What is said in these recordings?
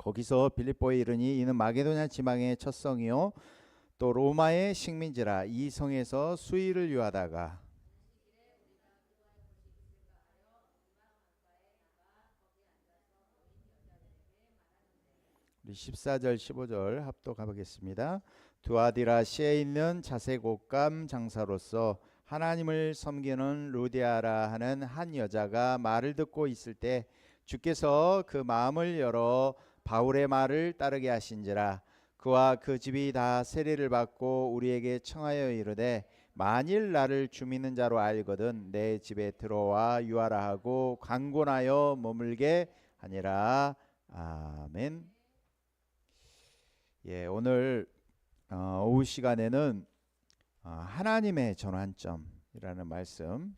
거기서 빌립보에 이르니 이는 마게도냐 지방의 첫 성이요 또 로마의 식민지라. 이 성에서 수의를 유하다가 우리 14절 15절 합독 가보겠습니다. 두아디라시에 있는 자색 옷감 장사로서 하나님을 섬기는 루디아라 하는 한 여자가 말을 듣고 있을 때 주께서 그 마음을 열어 바울의 말을 따르게 하신지라. 그와 그 집이 다 세례를 받고 우리에게 청하여 이르되 만일 나를 주 믿는 자로 알거든 내 집에 들어와 유하라 하고 강권하여 머물게 하니라. 아멘. 예, 오늘 오후 시간에는 하나님의 전환점이라는 말씀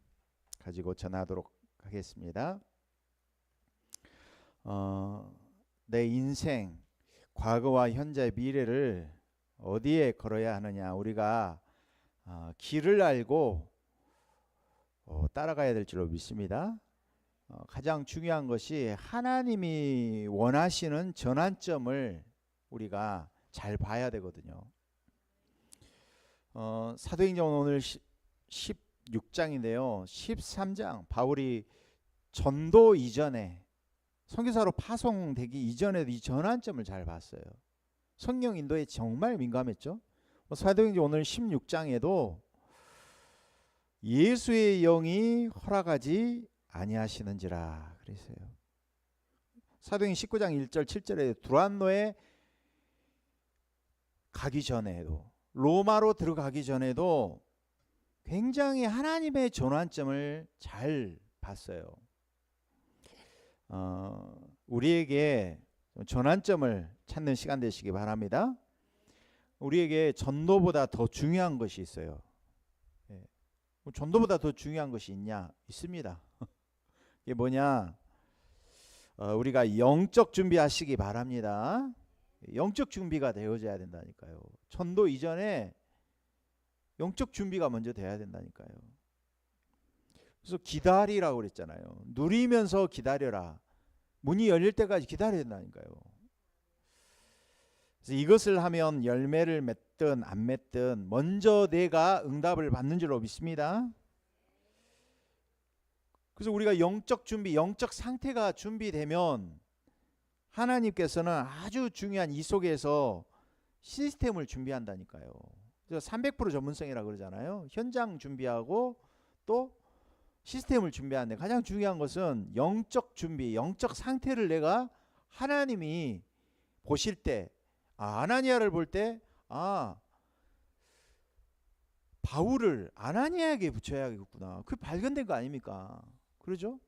가지고 전하도록 하겠습니다. 내 인생, 과거와 현재, 미래를 어디에 걸어야 하느냐, 우리가 길을 알고 따라가야 될 줄로 믿습니다. 가장 중요한 것이 하나님이 원하시는 전환점을 우리가 잘 봐야 되거든요. 사도행전 오늘 16장인데요. 13장 바울이 전도 이전에 선교사로 파송되기 이전에도 이 전환점을 잘 봤어요. 성령 인도에 정말 민감했죠. 사도행전 오늘 16장에도 예수의 영이 허락하지 아니하시는지라 그랬어요. 사도행전 19장 1절 7절에 두란노에 가기 전에도, 로마로 들어가기 전에도 굉장히 하나님의 전환점을 잘 봤어요. 우리에게 전환점을 찾는 시간 되시기 바랍니다. 우리에게 전도보다 더 중요한 것이 있어요. 전도보다 더 중요한 것이 있냐? 있습니다. 이게 뭐냐? 우리가 영적 준비하시기 바랍니다. 영적 준비가 되어져야 된다니까요. 전도 이전에 영적 준비가 먼저 돼야 된다니까요. 그래서 기다리라고 그랬잖아요. 누리면서 기다려라. 문이 열릴 때까지 기다려야 된다니까요. 그래서 이것을 하면 열매를 맺든 안 맺든 먼저 내가 응답을 받는 줄로 믿습니다. 그래서 우리가 영적 준비, 영적 상태가 준비되면 하나님께서는 아주 중요한 이 속에서 시스템을 준비한다니까요. 그래서 300% 전문성이라고 그러잖아요. 현장 준비하고 또 시스템을 준비하는데 가장 중요한 것은 영적 준비, 영적 상태를 내가 하나님이 보실 때, 아나니아를 볼 때, 바울을 아나니아에게 붙여야겠구나. 그게 발견된 거 아닙니까? 그러죠?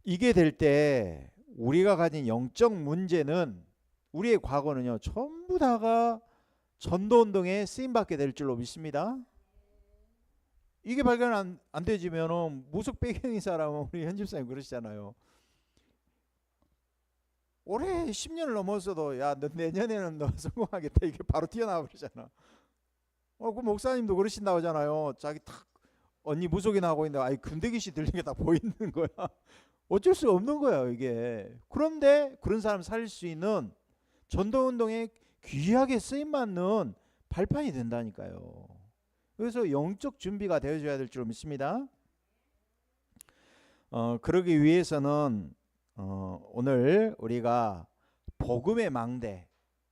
이게 될 때 우리가 가진 영적 문제는, 우리의 과거는요 전부 다가 전도운동에 쓰임받게 될 줄로 믿습니다. 이게 발견 안 되지면은 무속 배경인 사람은, 우리 현집사님 그러시잖아요. 올해 10년을 넘었어도 야 너 내년에는 너 성공하겠다 이게 바로 튀어나와 버리잖아. 그 목사님도 그러신다고 하잖아요. 자기 탁 언니 무속이나 하고 있는데 아이 군대기시 들린 게 다 보이는 거야. 어쩔 수 없는 거야 이게. 그런데 그런 사람 살릴 수 있는 전도운동에 귀하게 쓰임받는 발판이 된다니까요. 그래서 영적 준비가 되어줘야 될 줄 믿습니다. 그러기 위해서는 오늘 우리가 복음의 망대,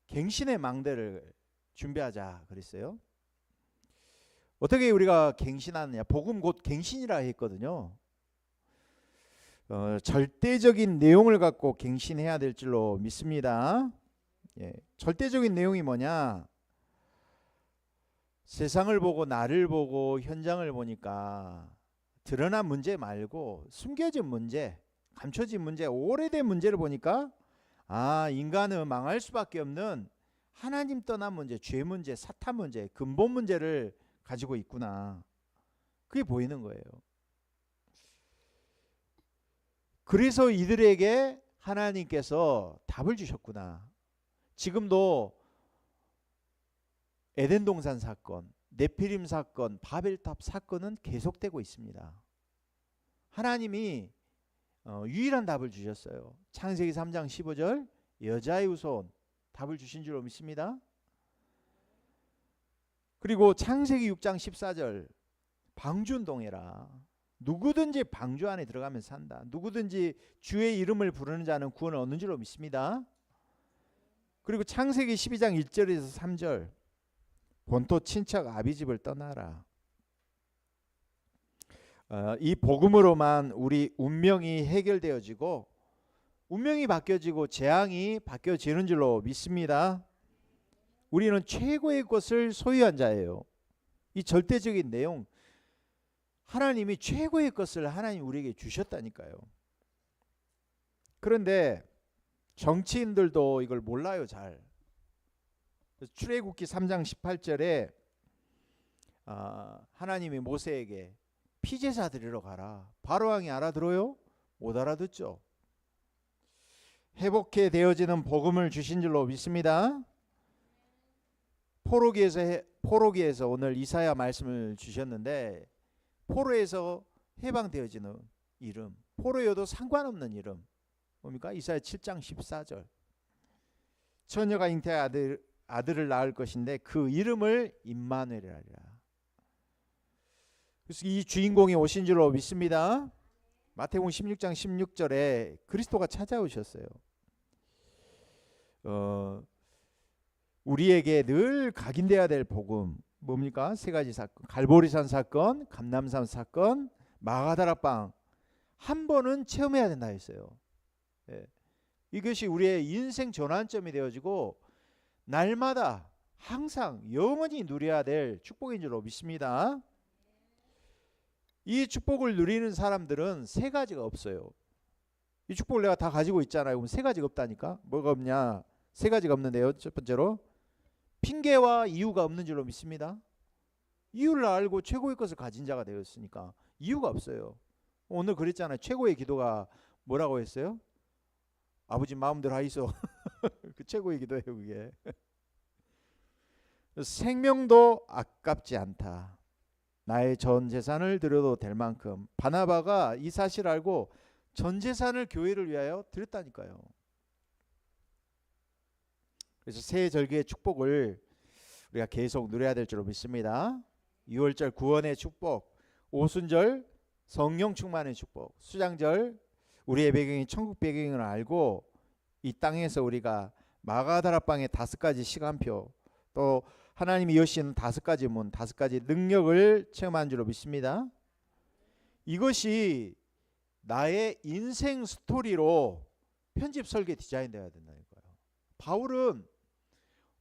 갱신의 망대를 준비하자 그랬어요. 어떻게 우리가 갱신하느냐? 복음 곧 갱신이라 했거든요. 절대적인 내용을 갖고 갱신해야 될 줄로 믿습니다. 절대적인 내용이 뭐냐? 세상을 보고 나를 보고 현장을 보니까 드러난 문제 말고 숨겨진 문제, 감춰진 문제, 오래된 문제를 보니까 인간은 망할 수밖에 없는 하나님 떠난 문제, 죄 문제, 사탄 문제, 근본 문제를 가지고 있구나. 그게 보이는 거예요. 그래서 이들에게 하나님께서 답을 주셨구나. 지금도 에덴 동산 사건, 네피림 사건, 바벨탑 사건은 계속되고 있습니다. 하나님이 유일한 답을 주셨어요. 창세기 3장 15절 여자의 후손 답을 주신 줄로 믿습니다. 그리고 창세기 6장 14절 방주운동해라. 누구든지 방주 안에 들어가면 산다. 누구든지 주의 이름을 부르는 자는 구원을 얻는 줄로 믿습니다. 그리고 창세기 12장 1절에서 3절 본토 친척 아비집을 떠나라. 이 복음으로만 우리 운명이 해결되어지고 운명이 바뀌어지고 재앙이 바뀌어지는 줄로 믿습니다. 우리는 최고의 것을 소유한 자예요. 이 절대적인 내용, 하나님이 최고의 것을 하나님 우리에게 주셨다니까요. 그런데 정치인들도 이걸 몰라요. 잘. 출애굽기 3장 18절에 하나님이 모세에게 피제사 드리러 가라. 바로왕이 알아들어요? 못 알아듣죠. 회복해 되어지는 복음을 주신 줄로 믿습니다. 포로기에서 오늘 이사야 말씀을 주셨는데 포로에서 해방되어지는 이름, 포로여도 상관없는 이름 뭡니까? 이사야 7장 14절 처녀가 잉태한 아들을 낳을 것인데 그 이름을 임마누엘이라 하리라. 그래서 이 주인공이 오신 줄로 믿습니다. 마태복음 16장 16절에 그리스도가 찾아오셨어요. 우리에게 늘 각인돼야 될 복음 뭡니까? 세 가지 사건, 갈보리산 사건, 감람산 사건, 마가다락방 한 번은 체험해야 된다 했어요. 이것이 우리의 인생 전환점이 되어지고 날마다 항상 영원히 누려야 될 축복인 줄로 믿습니다. 이 축복을 누리는 사람들은 세 가지가 없어요. 이 축복을 내가 다 가지고 있잖아요. 그럼 세 가지가 없다니까. 뭐가 없냐? 세 가지가 없는데요. 첫 번째로 핑계와 이유가 없는 줄로 믿습니다. 이유를 알고 최고의 것을 가진 자가 되었으니까 이유가 없어요. 오늘 그랬잖아요. 최고의 기도가 뭐라고 했어요? 아버지 마음대로 하이소. 그 최고의 기도예요. 그게. 생명도 아깝지 않다. 나의 전 재산을 드려도 될 만큼. 바나바가 이 사실을 알고 전 재산을 교회를 위하여 드렸다니까요. 그래서 새 절기의 축복을 우리가 계속 누려야 될 줄로 믿습니다. 6월절 구원의 축복, 오순절 성령 충만의 축복, 수장절 우리의 배경이 천국 배경을 알고 이 땅에서 우리가 마가다락방의 5가지 시간표, 또 하나님이 여신 5가지 문, 5가지 능력을 체험한 줄로 믿습니다. 이것이 나의 인생 스토리로 편집 설계 디자인 되어야 된다는 거예요. 바울은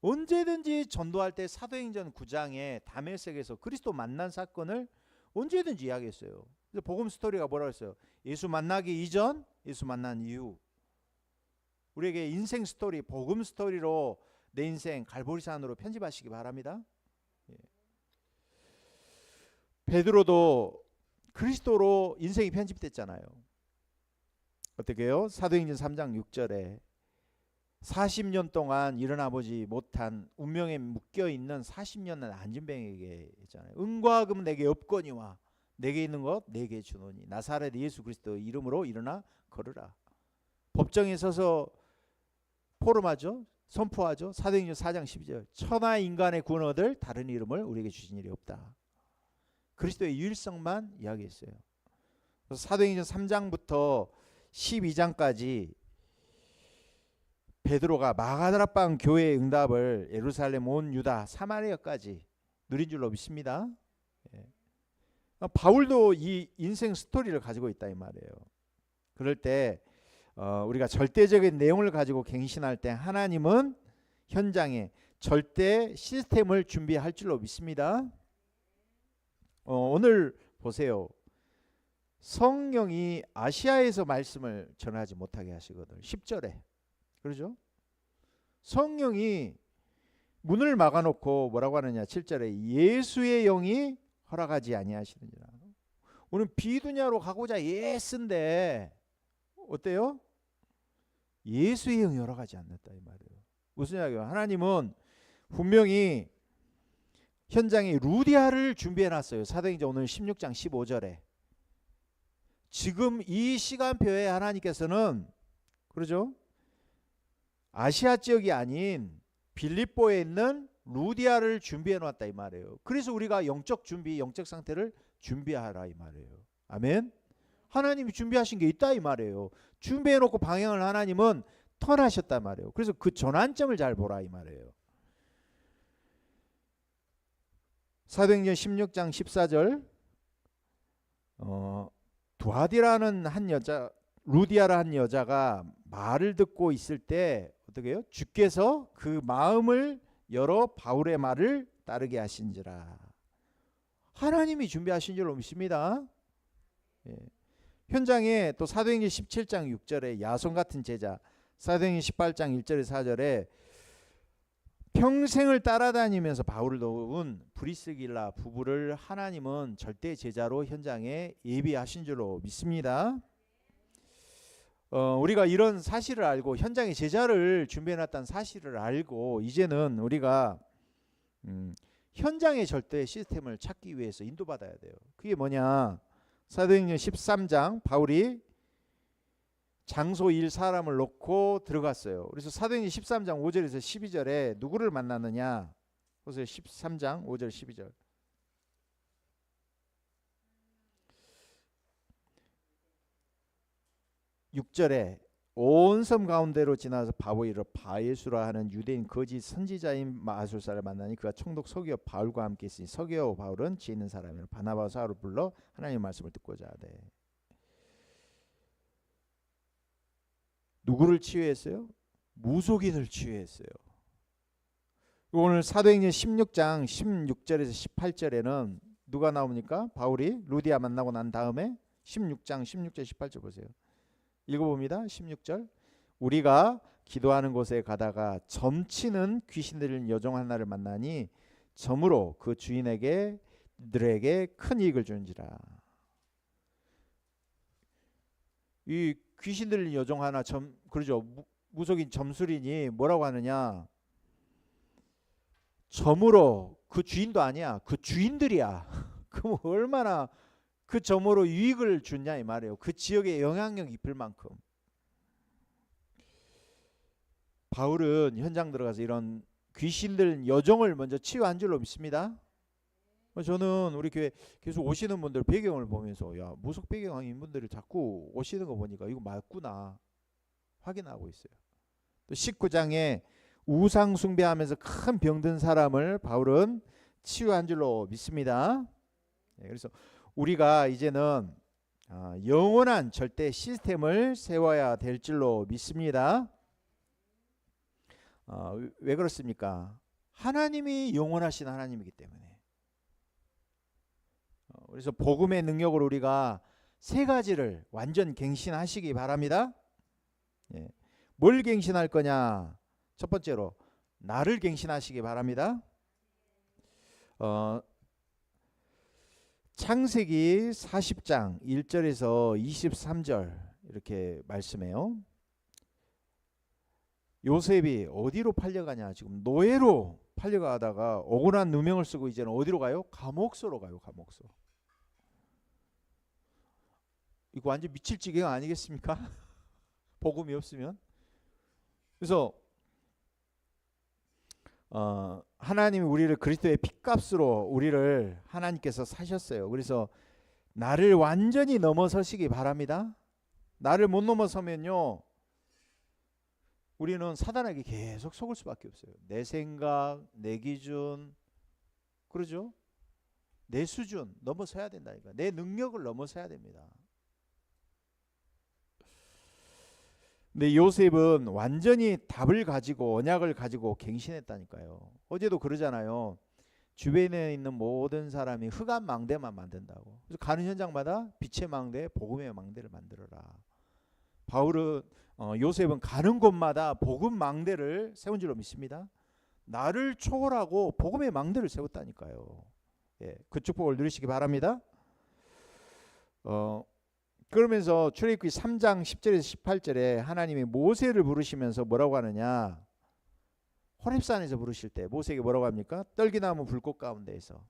언제든지 전도할 때 사도행전 9장에 다메섹에서 그리스도 만난 사건을 언제든지 이야기했어요. 그래서 복음 스토리가 뭐라고 했어요? 예수 만나기 이전, 예수 만난 이후. 우리에게 인생 스토리, 복음 스토리로 내 인생 갈보리산으로 편집하시기 바랍니다. 베드로도 그리스도로 인생이 편집됐잖아요. 어떻게 해요? 사도행전 3장 6절에 40년 동안 일어나 보지 못한 운명에 묶여있는 40년의 안진뱅에게 했잖아요. 은과 금 내게 없거니와 내게 있는 것 내게 주노니 나사렛 예수 그리스도 이름으로 일어나 걸으라. 법정에 서서 포럼하죠. 선포하죠. 사도행전 4장 12절 천하 인간의 구원 얻을 다른 이름을 우리에게 주신 일이 없다. 그리스도의 유일성만 이야기했어요. 그래서 사도행전 3장부터 12장까지 베드로가 마가다락방 교회의 응답을 예루살렘 온 유다 사마리아까지 누린 줄로 믿습니다. 바울도 이 인생 스토리를 가지고 있다 이 말이에요. 그럴 때 우리가 절대적인 내용을 가지고 갱신할 때 하나님은 현장에 절대 시스템을 준비할 줄로 믿습니다. 오늘 보세요. 성령이 아시아에서 말씀을 전하지 못하게 하시거든. 10절에. 그러죠? 성령이 문을 막아놓고 뭐라고 하느냐 7절에 예수의 영이 허락하지 아니하시느니라. 오늘 비두냐로 가고자 예스인데 어때요? 예수의 영이 허락하지 않는다 이 말이에요. 무슨 이야기예요? 하나님은 분명히 현장에 루디아를 준비해놨어요. 사도행전 오늘 16장 15절에 지금 이 시간표에 하나님께서는 그러죠? 아시아 지역이 아닌 빌립보에 있는 루디아를 준비해 놨다 이 말이에요. 그래서 우리가 영적 준비, 영적 상태를 준비하라 이 말이에요. 아멘. 하나님이 준비하신 게 있다 이 말이에요. 준비해 놓고 방향을 하나님은 턴하셨단 말이에요. 그래서 그 전환점을 잘 보라 이 말이에요. 사도행전 16장 14절 두아디라는 한 여자, 루디아라 한 여자가 말을 듣고 있을 때 어떻게 해요? 주께서 그 마음을 열어 바울의 말을 따르게 하신지라. 하나님이 준비하신 줄로 믿습니다. 예. 현장에 또 사도행전 17장 6절에 야손 같은 제자, 사도행전 18장 1절에 4절에 평생을 따라다니면서 바울을 도운 브리스길라 부부를 하나님은 절대 제자로 현장에 예비하신 줄로 믿습니다. 우리가 이런 사실을 알고 현장에 제자를 준비해놨다는 사실을 알고 이제는 우리가 현장의 절대 시스템을 찾기 위해서 인도받아야 돼요. 그게 뭐냐? 사도행전 13장 바울이 장소 일 사람을 놓고 들어갔어요. 그래서 사도행전 13장 5절에서 12절에 누구를 만나느냐? 보세요. 13장 5절 12절. 6절에 온 섬 가운데로 지나서 바보이를 바예수라 하는 유대인 거짓 선지자인 마술사를 만나니 그가 총독 서기오 바울과 함께 있으니 서기오 바울은 지혜 있는 사람이라 바나바와 사울을 불러 하나님의 말씀을 듣고자 하되. 누구를 치유했어요? 무속인을 치유했어요. 오늘 사도행전 16장 16절에서 18절에는 누가 나옵니까? 바울이 루디아 만나고 난 다음에 16장 16절 18절 보세요. 읽어봅니다. 16절. 우리가 기도하는 곳에 가다가 점치는 귀신들을 여종 하나를 만나니 점으로 그 주인에게 들에게 큰 이익을 주는지라. 이 귀신 들린 여종 하나 그러죠. 무속인 점술인이 뭐라고 하느냐? 점으로 그 주인도 아니야. 그 주인들이야. 그럼 얼마나 그 점으로 유익을 주냐 이 말이에요. 그 지역에 영향력 입힐 만큼. 바울은 현장 들어가서 이런 귀신 들린 여종을 먼저 치유한 줄로 믿습니다. 저는 우리 교회 계속 오시는 분들 배경을 보면서 야 무속 배경인 분들이 자꾸 오시는 거 보니까 이거 맞구나 확인하고 있어요. 또 19장에 우상 숭배하면서 큰 병든 사람을 바울은 치유한 줄로 믿습니다. 그래서 우리가 이제는 영원한 절대 시스템을 세워야 될 줄로 믿습니다. 왜 그렇습니까? 하나님이 영원하신 하나님이기 때문에. 그래서 복음의 능력으로 우리가 세 가지를 완전 갱신하시기 바랍니다. 예. 뭘 갱신할 거냐? 첫 번째로 나를 갱신하시기 바랍니다. 창세기 40장 1절에서 23절 이렇게 말씀해요. 요셉이 어디로 팔려가냐? 지금 노예로 팔려가다가 억울한 누명을 쓰고 이제는 어디로 가요? 감옥소로 가요. 감옥소. 이거 완전 미칠 지경 아니겠습니까? 복음이 없으면. 그래서 하나님이 우리를 그리스도의 핏값으로 우리를 하나님께서 사셨어요. 그래서 나를 완전히 넘어서시기 바랍니다. 나를 못 넘어서면요 우리는 사단에게 계속 속을 수밖에 없어요. 내 생각, 내 기준, 그러죠? 내 수준 넘어서야 된다니까. 내 능력을 넘어서야 됩니다. 근데 요셉은 완전히 답을 가지고 언약을 가지고 갱신했다니까요. 어제도 그러잖아요. 주변에 있는 모든 사람이 흑암 망대만 만든다고. 그래서 가는 현장마다 빛의 망대, 복음의 망대를 만들어라. 바울은 요셉은 가는 곳마다 복음 망대를 세운 줄로 믿습니다. 나를 초월하고 복음의 망대를 세웠다니까요. 예, 그 축복을 누리시기 바랍니다. 그러면서 출애굽기 3장 10절에서 18절에 하나님이 모세를 부르시면서 뭐라고 하느냐? 호렙산에서 부르실 때 모세에게 뭐라고 합니까? 떨기나무 불꽃 가운데에서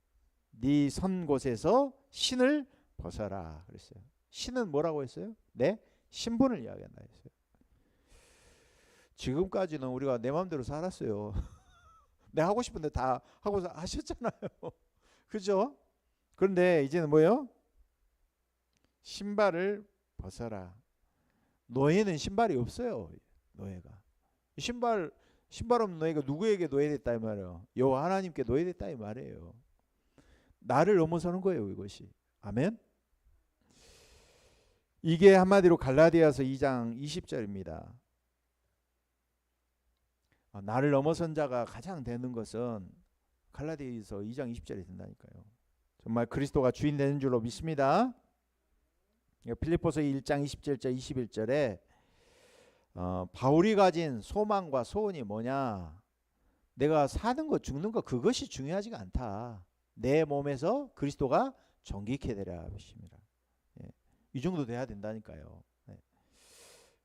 네 선 곳에서 신을 벗어라 그랬어요. 신은 뭐라고 했어요? 내 신분을 이야기한다 했어요. 지금까지는 우리가 내 마음대로 살았어요. 내 하고 싶은데 다 하고 하셨잖아요. 그죠? 그런데 이제는 뭐예요? 신발을 벗어라. 노예는 신발이 없어요. 노예가. 신발 없는 노예가 누구에게 노예됐다 이 말이에요? 여호와 하나님께 노예됐다 이 말이에요. 나를 넘어서는 거예요, 이것이. 아멘. 이게 한마디로 갈라디아서 2장 20절입니다. 나를 넘어선 자가 가장 되는 것은 갈라디아서 2장 20절이 된다니까요. 정말 그리스도가 주인 되는 줄로 믿습니다. 빌립보서 1장 20절째 21절에 바울이 가진 소망과 소원이 뭐냐? 내가 사는 것 죽는 것 그것이 중요하지가 않다. 내 몸에서 그리스도가 정결케 되라 하십니다. 이 정도 돼야 된다니까요.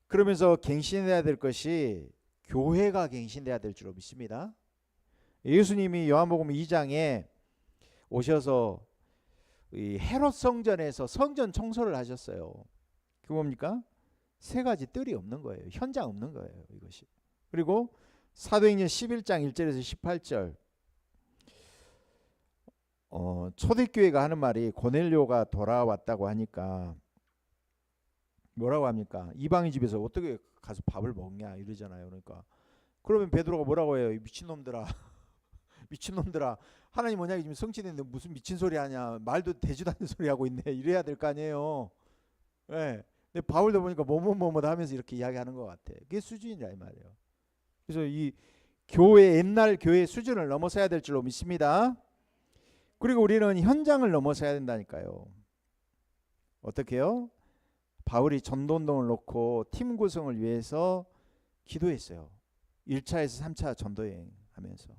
그러면서 갱신해야 될 것이 교회가 갱신돼야 될 줄로 믿습니다. 예수님이 요한복음 2장에 오셔서 이 헤롯 성전에서 성전 청소를 하셨어요. 그 뭡니까? 세 가지 뜰이 없는 거예요. 현장 없는 거예요, 이것이. 그리고 사도행전 11장 1절에서 18절 초대교회가 하는 말이 고넬료가 돌아왔다고 하니까 뭐라고 합니까? 이방인 집에서 어떻게 가서 밥을 먹냐 이러잖아요. 그러니까 그러면 베드로가 뭐라고 해요? 미친놈들아 미친놈들아 하나님 언약이 지금 성취됐는데 무슨 미친 소리 하냐, 말도 되지도 않는 소리 하고 있네, 이래야 될 거 아니에요. 네. 근데 바울도 보니까 뭐뭐뭐뭐 하면서 이렇게 이야기하는 것 같아. 그게 수준이라 이 말이에요. 그래서 이 교회, 옛날 교회 수준을 넘어서야 될 줄로 믿습니다. 그리고 우리는 현장을 넘어서야 된다니까요. 어떻게요? 바울이 전도운동을 놓고 팀 구성을 위해서 기도했어요. 1차에서 3차 전도여행 하면서.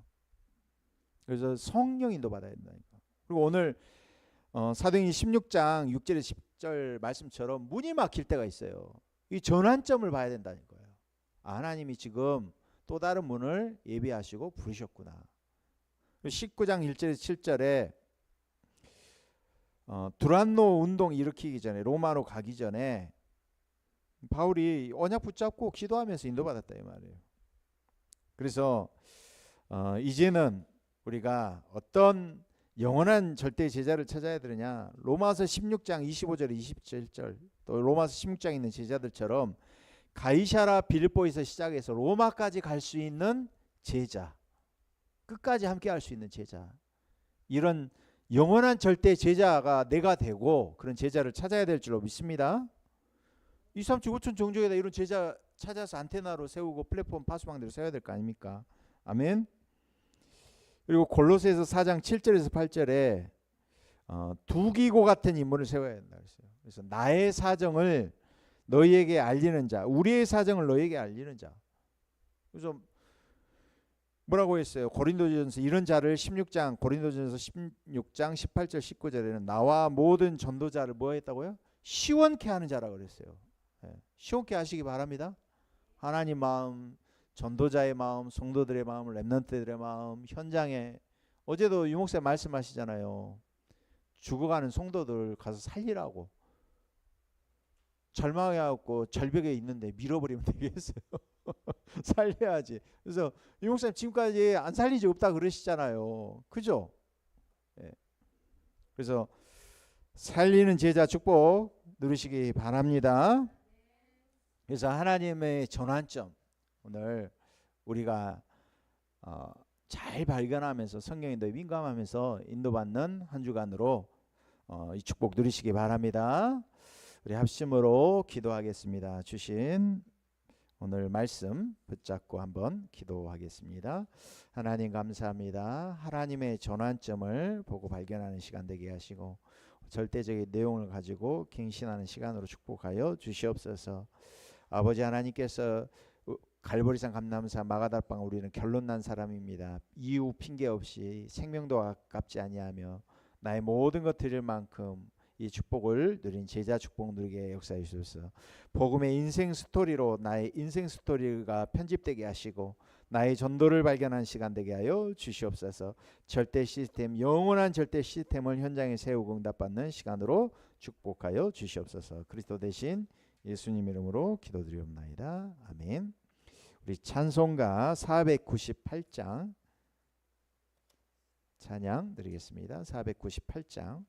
그래서 성령 인도 받아야 된다니까. 그리고 오늘 사도행전 16장 6절에서 10절 말씀처럼 문이 막힐 때가 있어요. 이 전환점을 봐야 된다는 거예요. 하나님이 지금 또 다른 문을 예비하시고 부르셨구나. 19장 1절에서 7절에 두란노 운동 일으키기 전에, 로마로 가기 전에 바울이 언약 붙잡고 기도하면서 인도받았다 이 말이에요. 그래서 이제는 우리가 어떤 영원한 절대 제자를 찾아야 되느냐? 로마서 16장 25절 27절 또 로마서 16장에 있는 제자들처럼 가이사라 빌립보에서 시작해서 로마까지 갈 수 있는 제자, 끝까지 함께 할 수 있는 제자, 이런 영원한 절대 제자가 내가 되고 그런 제자를 찾아야 될 줄로 믿습니다. 2, 3, 7, 5천 종족에다 이런 제자 찾아서 안테나로 세우고 플랫폼 파수망대로 세워야 될 거 아닙니까? 아멘. 그리고 골로새서 4장 7절에서 8절에 두기고 같은 인물을 세워야 된다 그랬어요. 그래서 나의 사정을 너희에게 알리는 자, 우리의 사정을 너희에게 알리는 자. 그래서 뭐라고 했어요? 고린도전서 이런 자를 16장 고린도전서 16장 18절 19절에는 나와 모든 전도자를 뭐 했다고요? 시원케 하는 자라고 그랬어요. 시원케 하시기 바랍니다. 하나님 마음, 전도자의 마음, 성도들의 마음, 렘넌트들의 마음, 현장에 어제도 유목사 말씀하시잖아요. 죽어가는 성도들 가서 살리라고. 절망해갖고 절벽에 있는데 밀어버리면 되겠어요. 살려야지. 그래서 유목사님 지금까지 안 살린 적 없다 그러시잖아요. 그죠? 예. 그래서 살리는 제자 축복 누리시기 바랍니다. 그래서 하나님의 전환점, 오늘 우리가 잘 발견하면서 성경에 더 민감하면서 인도받는 한 주간으로 이 축복 누리시기 바랍니다. 우리 합심으로 기도하겠습니다. 주신 오늘 말씀 붙잡고 한번 기도하겠습니다. 하나님 감사합니다. 하나님의 전환점을 보고 발견하는 시간 되게 하시고 절대적인 내용을 가지고 갱신하는 시간으로 축복하여 주시옵소서. 아버지 하나님께서 갈보리산 감람산 마가다락방 우리는 결론 난 사람입니다. 이유 핑계 없이 생명도 아깝지 아니하며 나의 모든 것 드릴 만큼 이 축복을 누린 제자 축복 누리게 역사해 주셔서 복음의 인생 스토리로 나의 인생 스토리가 편집되게 하시고 나의 전도를 발견한 시간 되게 하여 주시옵소서. 절대 시스템, 영원한 절대 시스템을 현장에 세우고 응답받는 시간으로 축복하여 주시옵소서. 그리스도 대신 예수님 이름으로 기도드리옵나이다. 아멘. 우리 찬송가 498장 찬양 드리겠습니다. 498장